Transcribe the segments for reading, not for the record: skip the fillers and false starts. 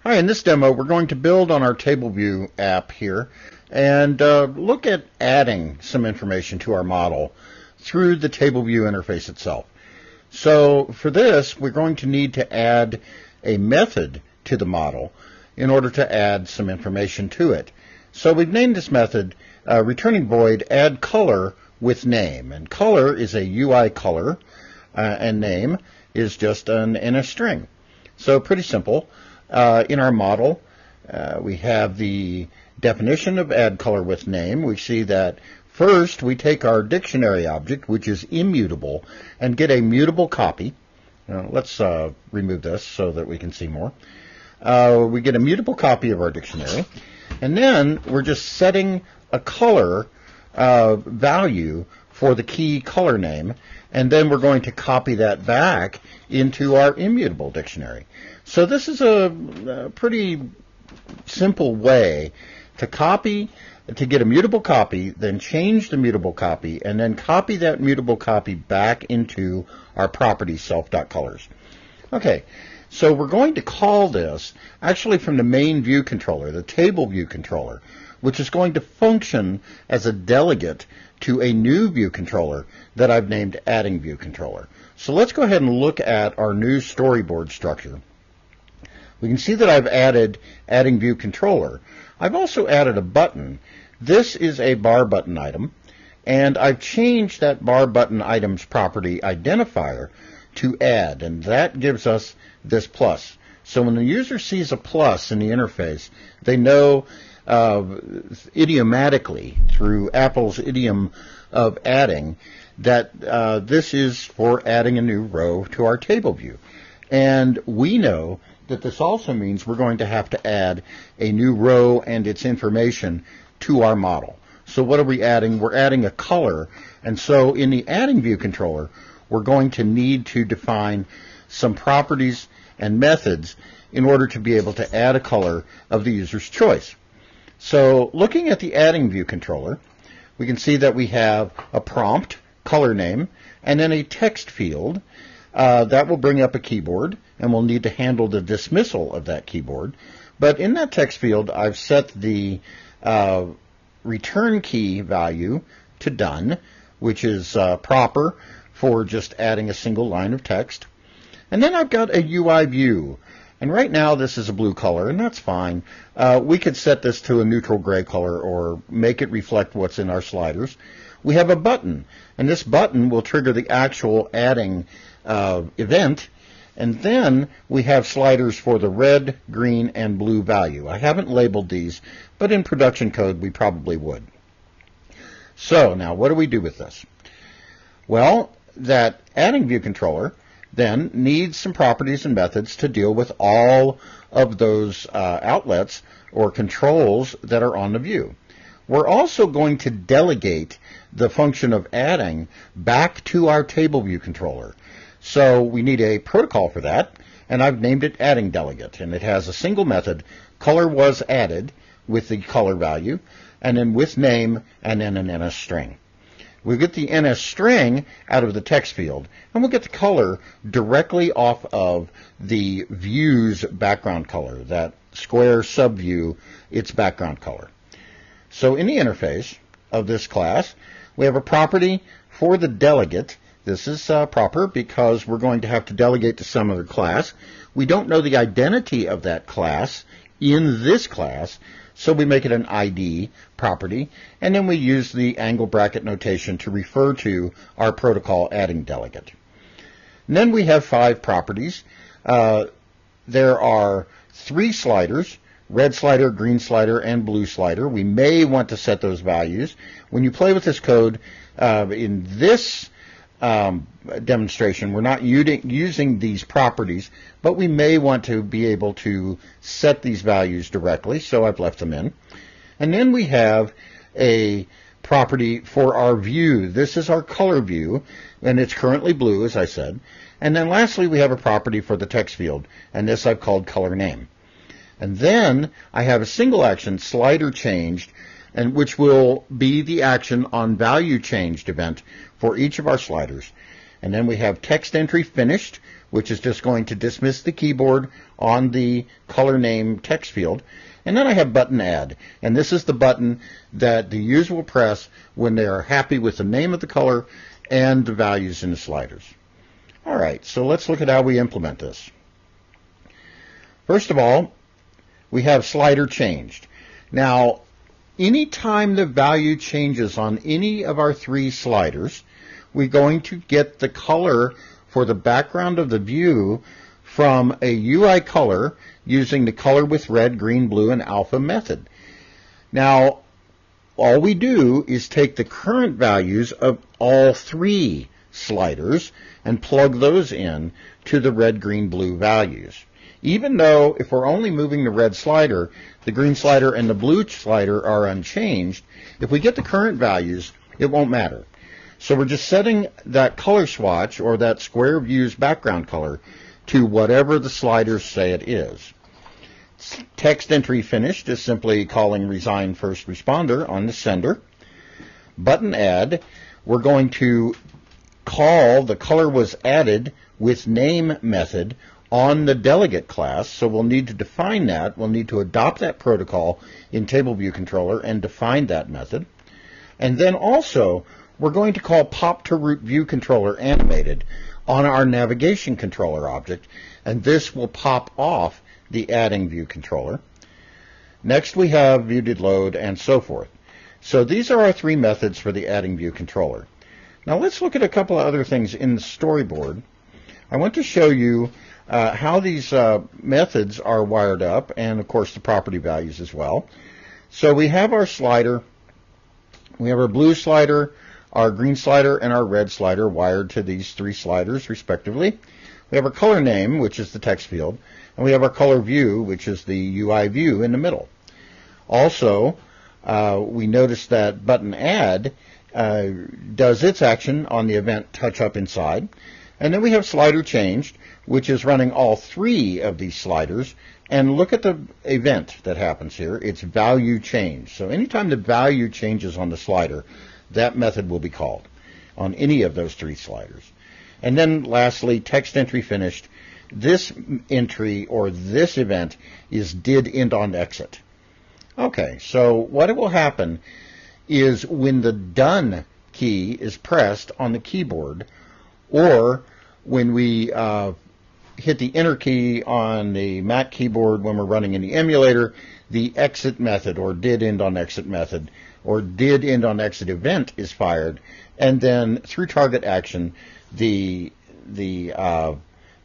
Hi, in this demo we're going to build on our table view app here and look at adding some information to our model through the table view interface itself. So for this we're going to need to add a method to the model in order to add some information to it. So we've named this method returning void add color with name, and color is a UI color and name is just an NS string. So pretty simple. In our model, we have the definition of add color with name. We see that first we take our dictionary object, which is immutable, and get a mutable copy. Let's remove this so that we can see more. We get a mutable copy of our dictionary, and then we're just setting a color value for the key color name, and then we're going to copy that back into our immutable dictionary. So this is a pretty simple way to get a mutable copy, then change the mutable copy, and then copy that mutable copy back into our property self.colors. Okay, so we're going to call this actually from the main view controller, the table view controller, which is going to function as a delegate to a new view controller that I've named adding view controller. So let's go ahead and look at our new storyboard structure. We can see that I've added adding view controller. I've also added a button. This is a bar button item, and I've changed that bar button item's property identifier to add, and that gives us this plus. So when the user sees a plus in the interface, they know idiomatically through Apple's idiom of adding that this is for adding a new row to our table view. And we know that this also means we're going to have to add a new row and its information to our model. So what are we adding? We're adding a color, and so in the adding view controller we're going to need to define some properties and methods in order to be able to add a color of the user's choice. So looking at the adding view controller, we can see that we have a prompt, color name, and then a text field that will bring up a keyboard, and we'll need to handle the dismissal of that keyboard. But in that text field, I've set the return key value to done, which is proper for just adding a single line of text. And then I've got a UI view. And right now this is a blue color, and that's fine. We could set this to a neutral gray color or make it reflect what's in our sliders. We have a button, and this button will trigger the actual adding event. And then we have sliders for the red, green, and blue value. I haven't labeled these, but in production code we probably would. So now what do we do with this? Well, that adding view controller then needs some properties and methods to deal with all of those outlets or controls that are on the view. We're also going to delegate the function of adding back to our table view controller. So we need a protocol for that, and I've named it adding delegate, and it has a single method, color was added with the color value, and then with name, and then an NS string. We get the NS string out of the text field, and we'll get the color directly off of the view's background color, that square subview, its background color. So in the interface of this class, we have a property for the delegate. This is proper because we're going to have to delegate to some other class. We don't know the identity of that class in this class, so we make it an ID property, and then we use the angle bracket notation to refer to our protocol adding delegate. And then we have 5 properties. There are 3 sliders, red slider, green slider, and blue slider. We may want to set those values. When you play with this code, in this demonstration, we're not using these properties, but we may want to be able to set these values directly, so I've left them in. And then we have a property for our view. This is our color view, and it's currently blue, as I said. And then lastly, we have a property for the text field, and this I've called color name. And then I have a single action, slider changed, and which will be the action on value changed event for each of our sliders. And then we have text entry finished, which is just going to dismiss the keyboard on the color name text field. And then I have button add. And this is the button that the user will press when they are happy with the name of the color and the values in the sliders. All right, so let's look at how we implement this. First of all, we have slider changed. Now, anytime the value changes on any of our three sliders, we're going to get the color for the background of the view from a UI color using the color with red, green, blue, and alpha method. Now, all we do is take the current values of all three sliders and plug those in to the red, green, blue values. Even though if we're only moving the red slider, the green slider and the blue slider are unchanged, if we get the current values, it won't matter. So we're just setting that color swatch or that square view's background color to whatever the sliders say it is. Text entry finished is simply calling resign first responder on the sender. Button add, we're going to call the color was added with name method on the delegate class, so we'll need to define that. We'll need to adopt that protocol in Table View Controller and define that method. And then also, we're going to call pop to root view controller animated on our navigation controller object, and this will pop off the adding view controller. Next we have view did load and so forth. So these are our three methods for the adding view controller. Now let's look at a couple of other things in the storyboard. I want to show you how these methods are wired up, and of course the property values as well. So we have our slider, we have our blue slider, our green slider, and our red slider wired to these three sliders respectively. We have our color name, which is the text field, and we have our color view, which is the UI view in the middle. Also, we notice that button add does its action on the event touch up inside. And then we have slider changed, which is running all three of these sliders. And look at the event that happens here. It's value change. So anytime the value changes on the slider, that method will be called on any of those three sliders. And then lastly, text entry finished. This entry or this event is did end on exit. Okay, so what will happen is when the done key is pressed on the keyboard, or when we hit the enter key on the Mac keyboard when we're running in the emulator, the exit method or did end on exit method or did end on exit event is fired, and then through target action the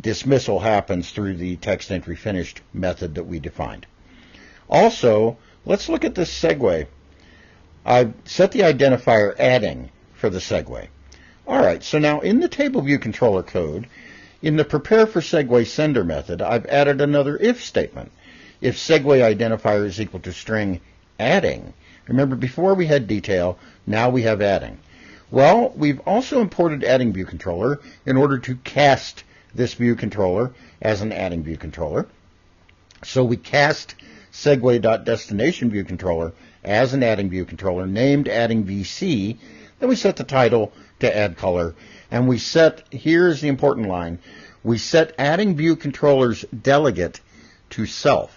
dismissal happens through the text entry finished method that we defined. Also, let's look at this segue. I've set the identifier adding for the segue. Alright, so now in the Table View Controller code, in the prepare for segue sender method, I've added another if statement. If segue identifier is equal to string adding. Remember, before we had detail, now we have adding. Well, we've also imported adding view controller in order to cast this view controller as an adding view controller. So we cast segue.destination view controller as an adding view controller named adding VC. Then we set the title to add color, and we set, here's the important line, we set adding view controller's delegate to self.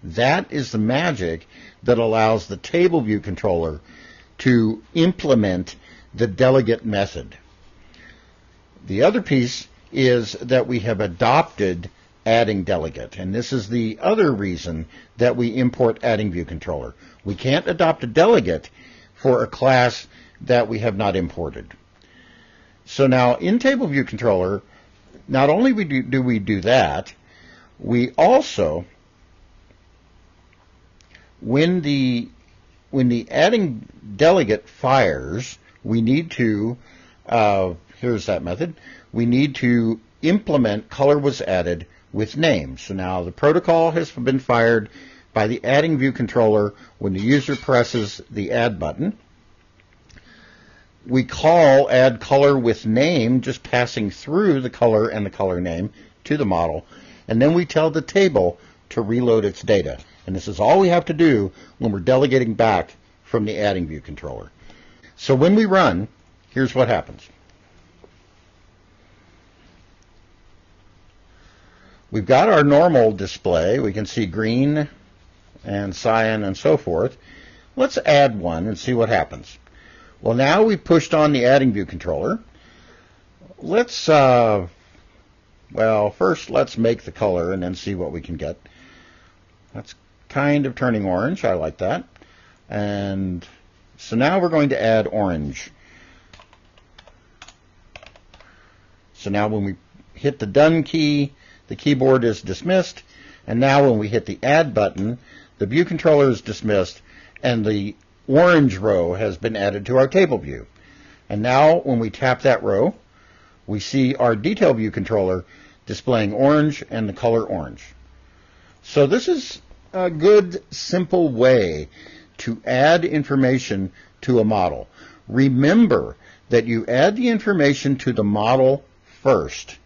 That is the magic that allows the table view controller to implement the delegate method. The other piece is that we have adopted adding delegate, and this is the other reason that we import adding view controller. We can't adopt a delegate for a class that we have not imported. So now in Table View Controller, not only do we do that, we also, when the adding delegate fires, we need to, here's that method, we need to implement color was added with name. So now the protocol has been fired by the adding view controller when the user presses the add button. We call add color with name, just passing through the color and the color name to the model, and then we tell the table to reload its data. And this is all we have to do when we're delegating back from the adding view controller. So when we run, here's what happens. We've got our normal display. We can see green and cyan and so forth. Let's add one and see what happens. Well, now we've pushed on the adding view controller. Let's, well, first let's make the color and then see what we can get. That's kind of turning orange. I like that. And so now we're going to add orange. So now when we hit the done key, the keyboard is dismissed. And now when we hit the add button, the view controller is dismissed and the orange row has been added to our table view. And now when we tap that row, we see our detail view controller displaying orange and the color orange. So this is a good, simple way to add information to a model. Remember that you add the information to the model first.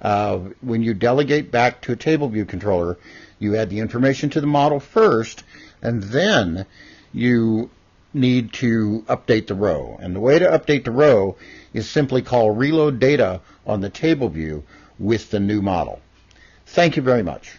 When you delegate back to a table view controller, you add the information to the model first, and then you need to update the row. And the way to update the row is simply call reload data on the table view with the new model. Thank you very much.